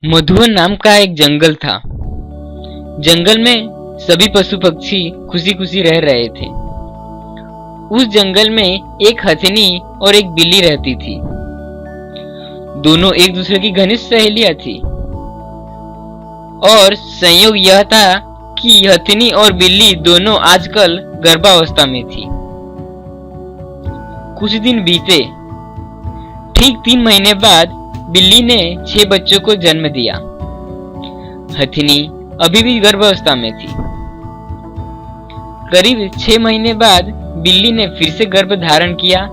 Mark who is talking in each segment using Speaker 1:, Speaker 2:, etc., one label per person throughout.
Speaker 1: मधुवन नाम का एक जंगल था। जंगल में सभी पशु पक्षी खुशी खुशी रह रहे थे। उस जंगल में एक हथिनी और एक बिल्ली रहती थी। दोनों एक दूसरे की घनिष्ठ सहेलियां थी और संयोग यह था कि हथिनी और बिल्ली दोनों आजकल गर्भावस्था में थी। कुछ दिन बीते। ठीक 3 महीने बाद बिल्ली ने 6 बच्चों को जन्म दिया। हथिनी अभी भी गर्भावस्था में थी। करीब 6 महीने बाद बिल्ली ने फिर से गर्भ धारण किया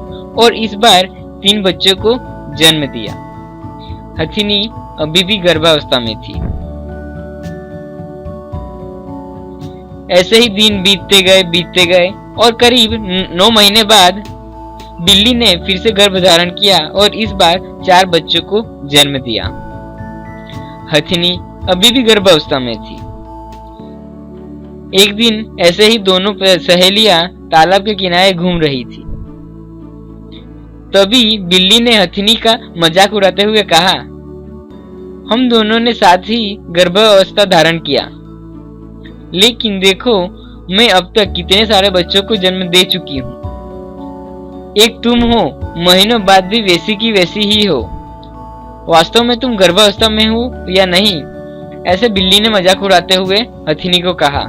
Speaker 1: और इस बार 3 बच्चों को जन्म दिया। हथिनी अभी भी गर्भावस्था में थी। ऐसे ही दिन बीतते गए और करीब 9 महीने बाद बिल्ली ने फिर से गर्भ धारण किया और इस बार 4 बच्चों को जन्म दिया। हथिनी अभी भी गर्भावस्था में थी। एक दिन ऐसे ही दोनों सहेलियां तालाब के किनारे घूम रही थी। तभी बिल्ली ने हथिनी का मजाक उड़ाते हुए कहा, हम दोनों ने साथ ही गर्भावस्था धारण किया, लेकिन देखो मैं अब तक कितने सारे बच्चों को जन्म दे चुकी हूँ। एक तुम हो, महीनों बाद भी वैसी की वैसी ही हो। वास्तव में तुम गर्भावस्था में हो या नहीं? ऐसे बिल्ली ने मजाक उड़ाते हुए हथिनी को कहा।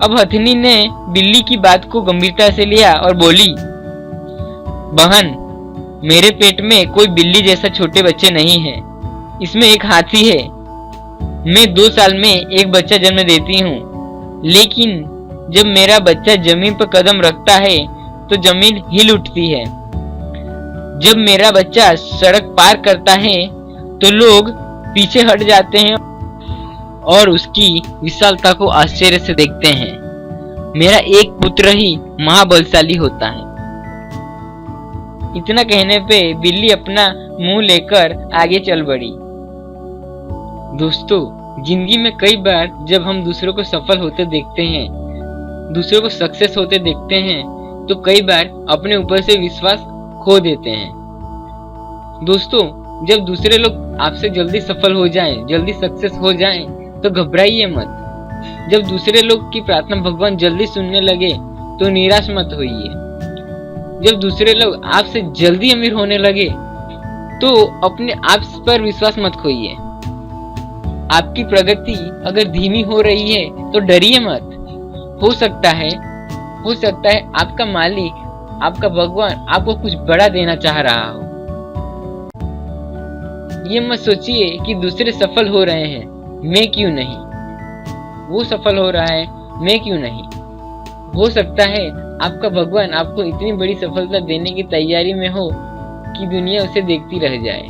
Speaker 1: अब हथिनी ने बिल्ली की बात को गंभीरता से लिया और बोली, बहन, मेरे पेट में कोई बिल्ली जैसा छोटे बच्चे नहीं है। इसमें एक हाथी है। मैं 2 साल में एक बच्चा जन्म देती हूँ, लेकिन जब मेरा बच्चा जमीन पर कदम रखता है तो जमीन हिल उठती है। जब मेरा बच्चा सड़क पार करता है तो लोग पीछे हट जाते हैं और उसकी विशालता को आश्चर्य से देखते हैं। मेरा एक पुत्र ही महाबलशाली होता है। इतना कहने पे बिल्ली अपना मुंह लेकर आगे चल बढ़ी। दोस्तों, जिंदगी में कई बार जब हम दूसरों को सफल होते देखते हैं, दूसरों को सक्सेस होते देखते हैं, तो कई बार अपने ऊपर से विश्वास खो देते हैं। दोस्तों, जब दूसरे लोग आपसे जल्दी सफल हो जाएं, जल्दी सक्सेस हो जाएं, तो घबराइए मत। जब दूसरे लोग की प्रार्थना भगवान जल्दी सुनने लगे तो निराश मत होइए। जब दूसरे लोग आपसे जल्दी अमीर होने लगे तो अपने आप पर विश्वास मत खोइए। आपकी प्रगति अगर धीमी हो रही है तो डरिए मत। हो सकता है आपका मालिक, आपका भगवान आपको कुछ बड़ा देना चाह रहा हो। ये मत सोचिए कि दूसरे सफल हो रहे हैं, मैं क्यों नहीं। वो सफल हो रहा है, मैं क्यों नहीं। हो सकता है आपका भगवान आपको इतनी बड़ी सफलता देने की तैयारी में हो कि दुनिया उसे देखती रह जाए।